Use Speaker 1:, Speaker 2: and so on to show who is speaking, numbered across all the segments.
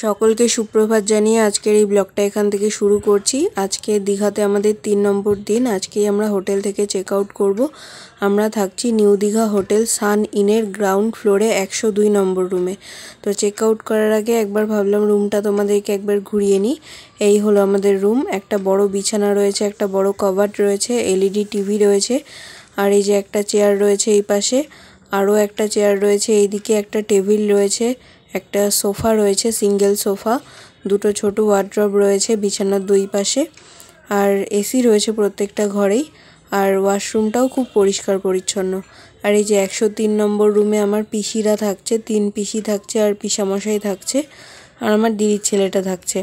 Speaker 1: সকলকে সুপ্রভাত জানিয়ে আজকের এই ব্লগটা এখান থেকে শুরু করছি। আজকে দীঘাতে আমাদের 3 নম্বর দিন। আজকেই আমরা হোটেল থেকে চেক আউট করব। আমরা থাকছি নিউ দীঘা হোটেল সান ইনের গ্রাউন্ড ফ্লোরে 102 নম্বর রুমে। তো চেক আউট করার আগে একবার ভাবলাম রুমটা তোমাদেরকে একবার ঘুরিয়ে নিই। এই হলো আমাদের রুম। একটা বড় বিছানা রয়েছে, একটা বড় কভার্ড রয়েছে, এলইডি টিভি রয়েছে, আর এই যে একটা চেয়ার রয়েছে এই পাশে, আরও একটা চেয়ার রয়েছে এইদিকে, একটা টেবিল রয়েছে, একটা সোফা রয়েছে, সিঙ্গেল সোফা, দুটো ছোট ওয়ার্ড্রব রয়েছে বিছানার দুই পাশে, আর এসি রয়েছে প্রত্যেকটা ঘরেই, আর ওয়াশরুমটাও খুব পরিষ্কার পরিচ্ছন্ন। আর এই যে 103 নম্বর রুমে আমার পিসিরা থাকছে, 3 পিসি থাকছে আর পিসামশাই থাকছে, আর আমার দিদির ছেলেটা থাকছে।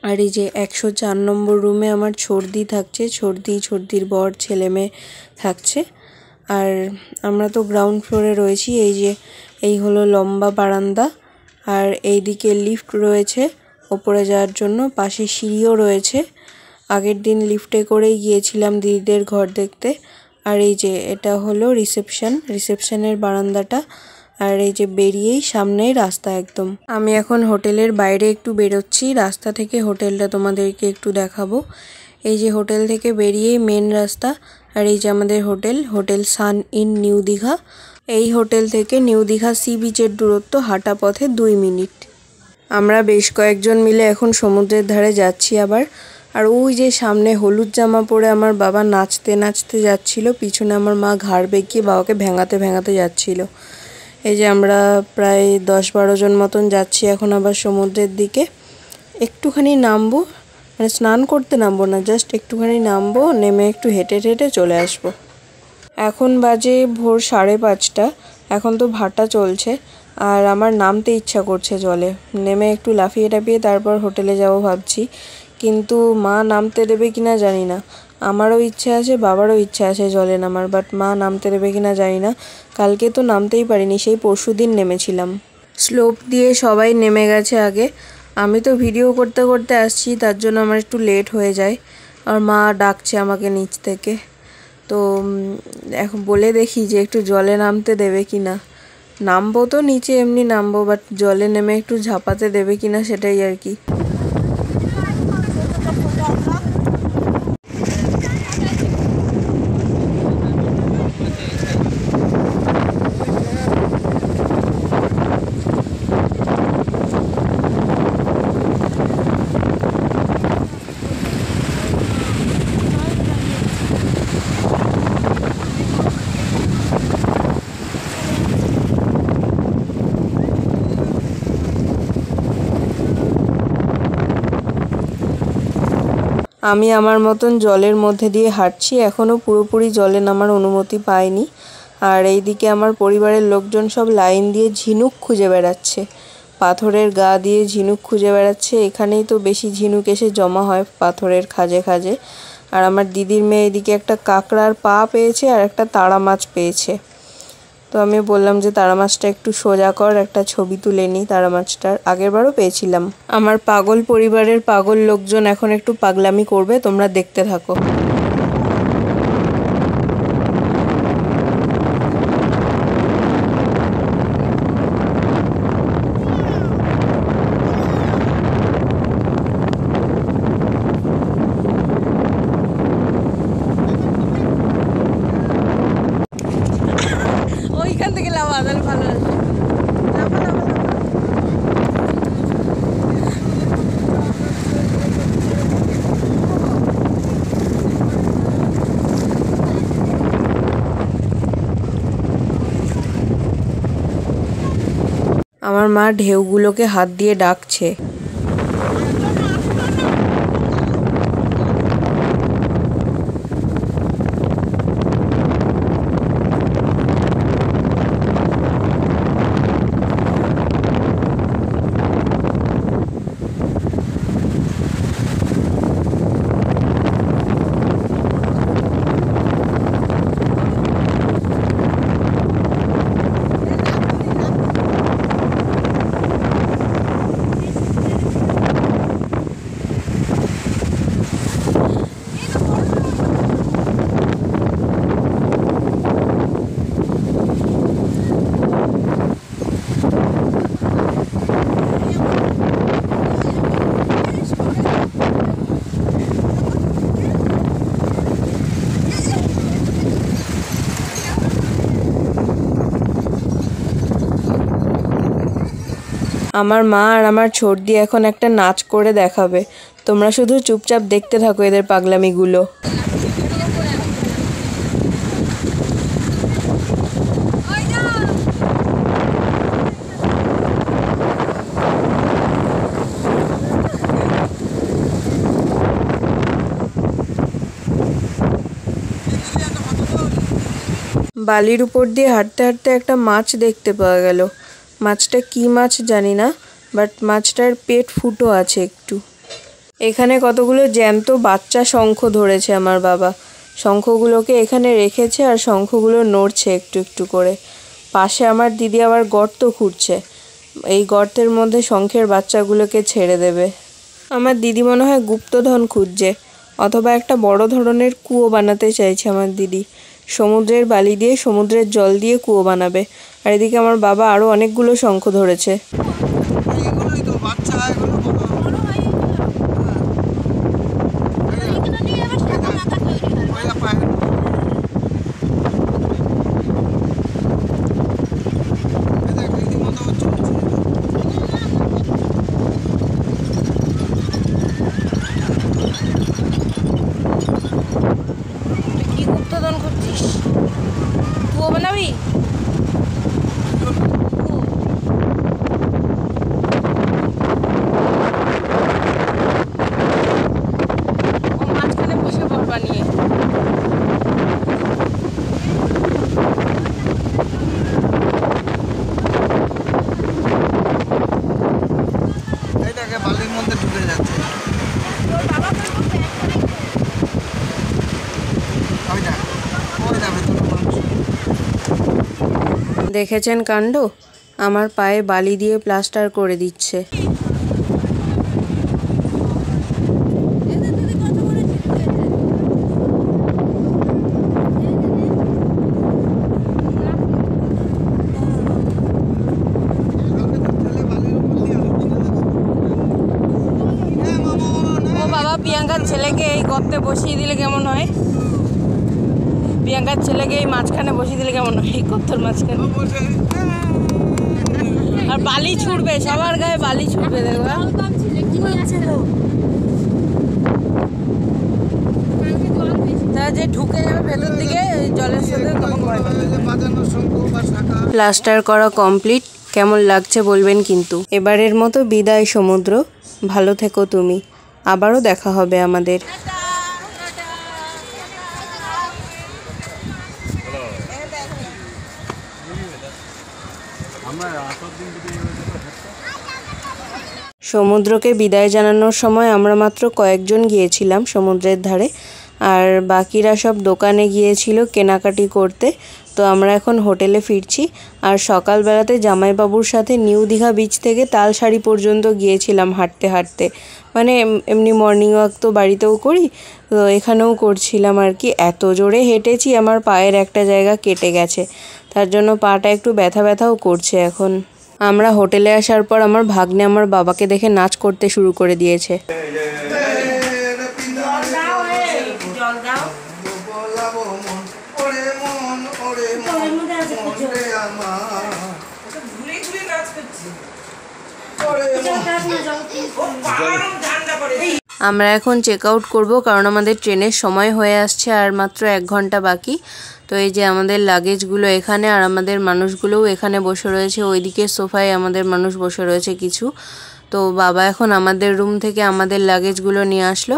Speaker 1: আর এই যে 104 নম্বর রুমে আমার ছর্দি থাকছে, ছর্দির বর, ছেলে মেয়ে থাকছে। আর আমরা তো গ্রাউন্ড ফ্লোরে রয়েছি। এই হলো লম্বা বারান্দা, আর এইদিকে লিফট রয়েছে ওপরে যাওয়ার জন্য, পাশে সিঁড়িও রয়েছে। আগের দিন লিফটে করেই গিয়েছিলাম দিদিদের ঘর দেখতে। আর এই যে এটা হলো রিসেপশনের বারান্দাটা, আর এই যে বেরিয়েই সামনেই রাস্তা একদম। আমি এখন হোটেলের বাইরে একটু বেরোচ্ছি, রাস্তা থেকে হোটেলটা তোমাদেরকে একটু দেখাবো। এই যে হোটেল থেকে বেরিয়েই মেন রাস্তা, আর এই যে আমাদের hotel San in new Digha. এই হোটেল থেকে নিউ দীঘা সি বিচের দূরত্ব হাঁটা পথে 2 মিনিট। আমরা বেশ কয়েকজন মিলে এখন সমুদ্রের ধারে যাচ্ছি আবার। আর ওই যে সামনে হলুদ জামা পরে আমার বাবা নাচতে নাচতে যাচ্ছিল, পিছনে আমার মা ঘাড় বেঁকিয়ে বাবাকে ভেঙাতে যাচ্ছিল। এই যে আমরা প্রায় 10-12 জন মতন যাচ্ছি এখন আবার সমুদ্রের দিকে। একটুখানি নামবো, মানে স্নান করতে নামবো না, জাস্ট একটুখানি নামবো, নেমে একটু হেঁটে চলে আসবো। এখন বাজে ভোর 5:30। এখন তো ভাটা চলছে, আর আমার নামতে ইচ্ছা করছে জলে। নেমে একটু লাফিয়ে টাফিয়ে তারপর হোটেলে যাব ভাবছি, কিন্তু মা নামতে দেবে কিনা জানি না। আমারও ইচ্ছে আছে, বাবারও ইচ্ছা আছে জলে নামার, বাট মা নামতে দেবে কিনা জানি না। কালকে তো নামতেই পারিনি, সেই পরশুদিন নেমেছিলাম। স্লোপ দিয়ে সবাই নেমে গেছে আগে, আমি তো ভিডিও করতে করতে আসছি, তার জন্য আমার একটু লেট হয়ে যায়। আর মা ডাকছে আমাকে নিচ থেকে, তো এখন বলে দেখি যে একটু জলে নামতে দেবে কিনা। নামবো তো নিচে এমনি নামবো, বাট জলে নেমে একটু ঝাঁপাতে দেবে কিনা সেটাই আর কি। আমি আমার মতন জলের মধ্যে দিয়ে হাঁটছি, এখনও পুরোপুরি জলে নামার অনুমতি পাইনি। আর এইদিকে আমার পরিবারের লোকজন সব লাইন দিয়ে ঝিনুক খুঁজে বেড়াচ্ছে, পাথরের গা দিয়ে ঝিনুক খুঁজে বেড়াচ্ছে। এখানেই তো বেশি ঝিনুক এসে জমা হয় পাথরের খাজে। আর আমার দিদির মেয়ে এদিকে একটা কাঁকড়ার পা পেয়েছে আর একটা তারা মাছ পেয়েছে। তো আমি বললাম যে তারা মাছটা একটু সোজা কর, একটা ছবি তুলে নিই তারা মাছটার। আগেরবারও পেয়েছিলাম। আমার পাগল পরিবারের পাগল লোকজন এখন একটু পাগলামি করবে, তোমরা দেখতে থাকো। ওইখান থেকে লাভা তাহলে ভালো আছে। আমার মা ঢেউগুলোকে হাত দিয়ে ডাকছে। আমার মা আর আমার ছোটদি এখন একটা নাচ করে দেখাবে, তোমরা শুধু চুপচাপ দেখতে থাকো এদের পাগলামিগুলো। বালির উপর দিয়ে হাঁটতে হাঁটতে একটা মাছ দেখতে পাওয়া গেল। মাছটা কি মাছ জানি না, বাট মাছটার পেট ফুটো আছে একটু। এখানে কতগুলো জ্যান্ত বাচ্চা শঙ্খ ধরেছে আমার বাবা, শঙ্খগুলোকে এখানে রেখেছে আর শঙ্খগুলো নড়ছে একটু একটু করে। পাশে আমার দিদি আবার গর্ত খুঁড়ছে, এই গর্তের মধ্যে শঙ্খের বাচ্চাগুলোকে ছেড়ে দেবে। আমার দিদি মনে হয় গুপ্তধন খুঁজছে, অথবা একটা বড় ধরনের কুয়ো বানাতে চাইছে আমার দিদি। সমুদ্রের বালি দিয়ে সমুদ্রের জল দিয়ে কুয়ো বানাবে। আর এদিকে আমার বাবা আরও অনেকগুলো শঙ্খ ধরেছে। দেখেছেন কাণ্ড, আমার পায়ে বালি দিয়ে প্লাস্টার করে দিচ্ছে। প্রিয়াঙ্কার ছেলেকে এই গর্তে বসিয়ে দিলে কেমন হয়? প্রিয়াঙ্কার ছেলেকে এই মাঝখানে বসিয়ে দিলে কেমন হয়? এই গর্তের মাঝখানে। আর বালি ছুটবে, সবার গায়ে বালি ছুটবে, দেখবা। তা যে ঢুকে যাবে ভেতর দিকে জলের সাথে তখন ভয় পাবে। প্লাস্টার করা কমপ্লিট, কেমন লাগছে বলবেন কিন্তু। এবারের মতো বিদায় সমুদ্র, ভালো থেকো তুমি, আবারও দেখা হবে আমাদের। সমুদ্রকে বিদায় জানানোর সময় আমরা মাত্র কয়েকজন গিয়েছিলাম সমুদ্রের ধারে, আর বাকিরা সব দোকানে গিয়েছিল কেনাকাটি করতে। তো আমরা এখন হোটেলে ফিরছি। আর সকালবেলাতে জামাইবাবুর সাথে নিউ দীঘা বিচ থেকে তালসারি পর্যন্ত গিয়েছিলাম হাঁটতে হাঁটতে, মানে এমনি মর্নিং ওয়াক তো বাড়িতেও করি, তো এখানেও করছিলাম আর কি। এত জোরে হেঁটেছি আমার পায়ের একটা জায়গা কেটে গেছে, তার জন্য পাটা একটু ব্যথা ব্যথাও করছে এখন। আমরা হোটেলে আসার পর আমার ভাগ্নে আমার বাবাকে দেখে নাচ করতে শুরু করে দিয়েছে। আমরা এখন চেক আউট করবো, কারণ আমাদের ট্রেনের সময় হয়ে আসছে আর মাত্র 1 ঘন্টা বাকি। তো এই যে আমাদের লাগেজগুলো এখানে, আর আমাদের মানুষগুলোও এখানে বসে রয়েছে। ওইদিকে সোফায় আমাদের মানুষ বসে রয়েছে কিছু। তো বাবা এখন আমাদের রুম থেকে আমাদের লাগেজগুলো নিয়ে আসলো,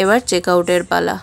Speaker 1: এবার চেক আউটের পালা।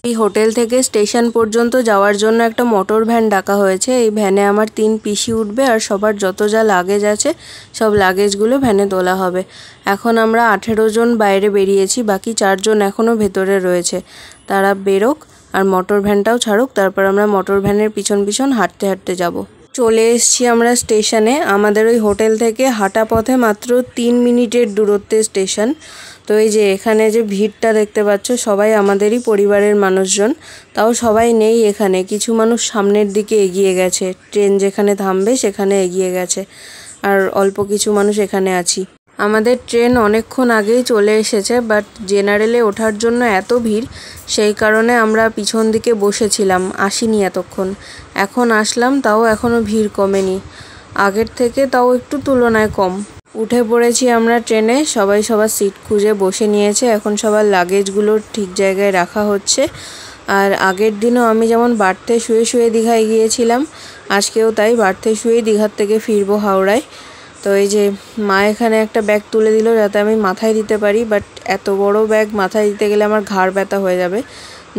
Speaker 1: এই হোটেল থেকে স্টেশন পর্যন্ত যাওয়ার জন্য একটা মোটর ভ্যান ডাকা হয়েছে। এই ভ্যানে আমার 3 পিসি উঠবে, আর সবার যত যা লাগেজ আছে সব লাগেজগুলো ভ্যানে তোলা হবে। এখন আমরা 18 জন বাইরে বেরিয়েছি, বাকি 4 জন এখনও ভেতরে রয়েছে। তারা বেরোক আর মোটর ভ্যানটাও ছাড়ুক, তারপর আমরা মোটর ভ্যানের পিছন পিছন হাঁটতে হাঁটতে যাব। চলে এসেছি আমরা স্টেশনে। আমাদের ওই হোটেল থেকে হাঁটা পথে মাত্র 3 মিনিটের দূরত্বে স্টেশন। তো এই যে এখানে যে ভিড়টা দেখতে পাচ্ছ, সবাই আমাদেরই পরিবারের মানুষজন। তাও সবাই নেই এখানে, কিছু মানুষ সামনের দিকে এগিয়ে গেছে, ট্রেন যেখানে থামবে সেখানে এগিয়ে গেছে, আর অল্প কিছু মানুষ এখানে আছি। আমাদের ট্রেন অনেকক্ষণ আগেই চলে এসেছে, বাট জেনারেলে ওঠার জন্য এত ভিড়, সেই কারণে আমরা পিছন দিকে বসেছিলাম, আসিনি এতক্ষণ। এখন আসলাম, তাও এখনও ভিড় কমেনি, আগের থেকে তাও একটু তুলনায় কম। উঠে পড়েছি আমরা ট্রেনে। সবাই সবার সিট খুঁজে বসে নিয়েছে। এখন সবার লাগেজগুলো ঠিক জায়গায় রাখা হচ্ছে। আর আগের দিনও আমি যেমন বাড়িতে শুয়ে শুয়ে দীঘায় গিয়েছিলাম, আজকেও তাই বাড়িতে শুয়েই দীঘার থেকে ফিরবো হাওড়ায়। তো এই যে মা এখানে একটা ব্যাগ তুলে দিল যাতে আমি মাথায় দিতে পারি, বাট এত বড় ব্যাগ মাথায় দিতে গেলে আমার ঘাড় ব্যথা হয়ে যাবে।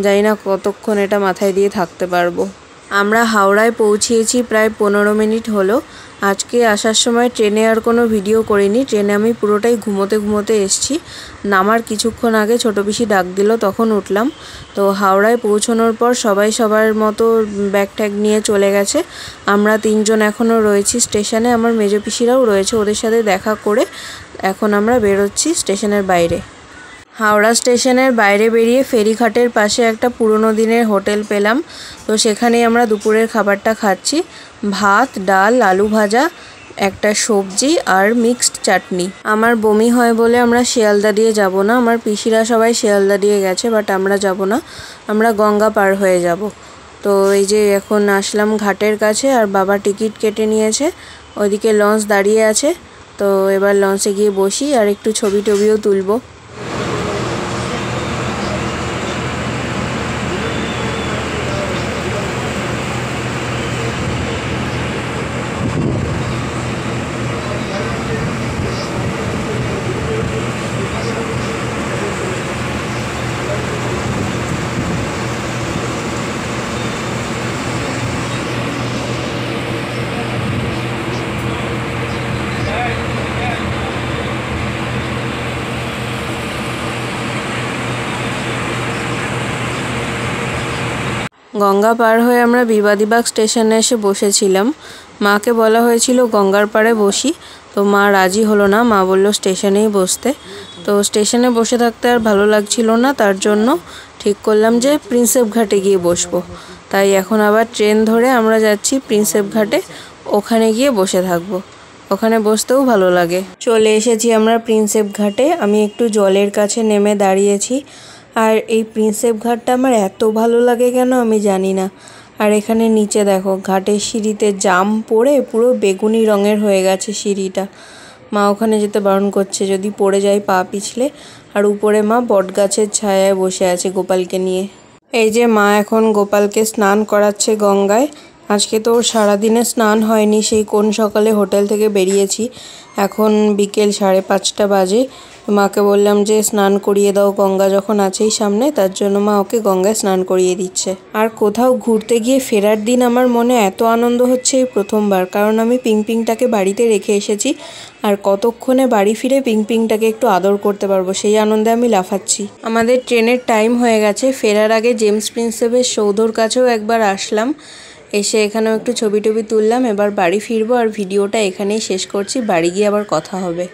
Speaker 1: জানি না কতক্ষণ এটা মাথায় দিয়ে থাকতে পারবো। আমরা হাওড়ায় পৌঁছিয়েছি প্রায় 15 মিনিট হলো। আজকে আসার সময় ট্রেনে আর কোনো ভিডিও করিনি। ট্রেনে আমি পুরোটাই ঘুমোতে ঘুমোতে এসছি। নামার কিছুক্ষণ আগে ছোটো পিসি ডাক দিল, তখন উঠলাম। তো হাওড়ায় পৌঁছানোর পর সবাই সবার মতো ব্যাগ ট্যাগ নিয়ে চলে গেছে। আমরা 3 জন এখনও রয়েছি স্টেশনে। আমার মেজো পিসিরাও রয়েছে, ওদের সাথে দেখা করে এখন আমরা বেরোচ্ছি স্টেশনের বাইরে। হাওড়া স্টেশনের বাইরে বেরিয়ে ফেরিঘাটের পাশে একটা পুরনো দিনের হোটেল পেলাম। তো সেখানেই আমরা দুপুরের খাবারটা খাচ্ছি। ভাত, ডাল, আলু ভাজা, একটা সবজি আর মিক্সড চাটনি। আমার বমি হয় বলে আমরা শিয়ালদা দিয়ে যাব না। আমার পিসিরা সবাই শিয়ালদা দিয়ে গেছে, বাট আমরা যাব না, আমরা গঙ্গা পার হয়ে যাব। তো এই যে এখন আসলাম ঘাটের কাছে, আর বাবা টিকিট কেটে নিয়েছে। ওইদিকে লঞ্চ দাঁড়িয়ে আছে। তো এবার লঞ্চে গিয়ে বসি আর একটু ছবি টবিও তুলব। গঙ্গা পার হয়ে আমরা বিবাদীবাগ স্টেশনে এসে বসেছিলাম। মাকে বলা হয়েছিল গঙ্গার পাড়ে বসি, তো মা রাজি হলো না। মা বলল স্টেশনেই বসতে। তো স্টেশনে বসে থাকতে আর ভালো লাগছিল না, তার জন্য ঠিক করলাম যে প্রিন্সেপ ঘাটে গিয়ে বসবো। তাই এখন আবার ট্রেন ধরে আমরা যাচ্ছি প্রিন্সেপ ঘাটে, ওখানে গিয়ে বসে থাকবো। ওখানে বসতেও ভালো লাগে। চলে এসেছি আমরা প্রিন্সেপ ঘাটে। আমি একটু জলের কাছে নেমে দাঁড়িয়েছি। আর এই প্রিন্সেপ ঘাটটা আমার এত ভালো লাগে কেন আমি জানি না। আর এখানে নিচে দেখো ঘাটের সিঁড়িতে জাম পড়ে পুরো বেগুনি রঙের হয়ে গেছে সিঁড়িটা। মা ওখানে যেতে বারণ করছে, যদি পড়ে যায় পা পিছলে। আর উপরে মা বটগাছের ছায়ায় বসে আছে গোপালকে নিয়ে। এই যে মা এখন গোপালকে স্নান করাচ্ছে গঙ্গায়। আজকে তো সারাদিনে স্নান হয়নি, সেই কোন সকালে হোটেল থেকে বেরিয়েছি। এখন বিকেল 5:30 বাজে। মাকে বললাম যে স্নান করিয়ে দাও, গঙ্গা যখন আছেই সামনে, তার জন্য মা ওকে গঙ্গায় স্নান করিয়ে দিচ্ছে। আর কোথাও ঘুরতে গিয়ে ফেরার দিন আমার মনে এত আনন্দ হচ্ছে এই প্রথমবার, কারণ আমি পিংপিংটাকে বাড়িতে রেখে এসেছি। আর কতক্ষণে বাড়ি ফিরে পিংপিংটাকে একটু আদর করতে পারবো, সেই আনন্দে আমি লাফাচ্ছি। আমাদের ট্রেনের টাইম হয়ে গেছে। ফেরার আগে জেমস প্রিন্সেপের সৌধর কাছেও একবার আসলাম, এসে এখানেও একটু ছবি টবি তুললাম। এবার বাড়ি ফিরবো, আর ভিডিওটা এখানেই শেষ করছি। বাড়ি গিয়ে আবার কথা হবে।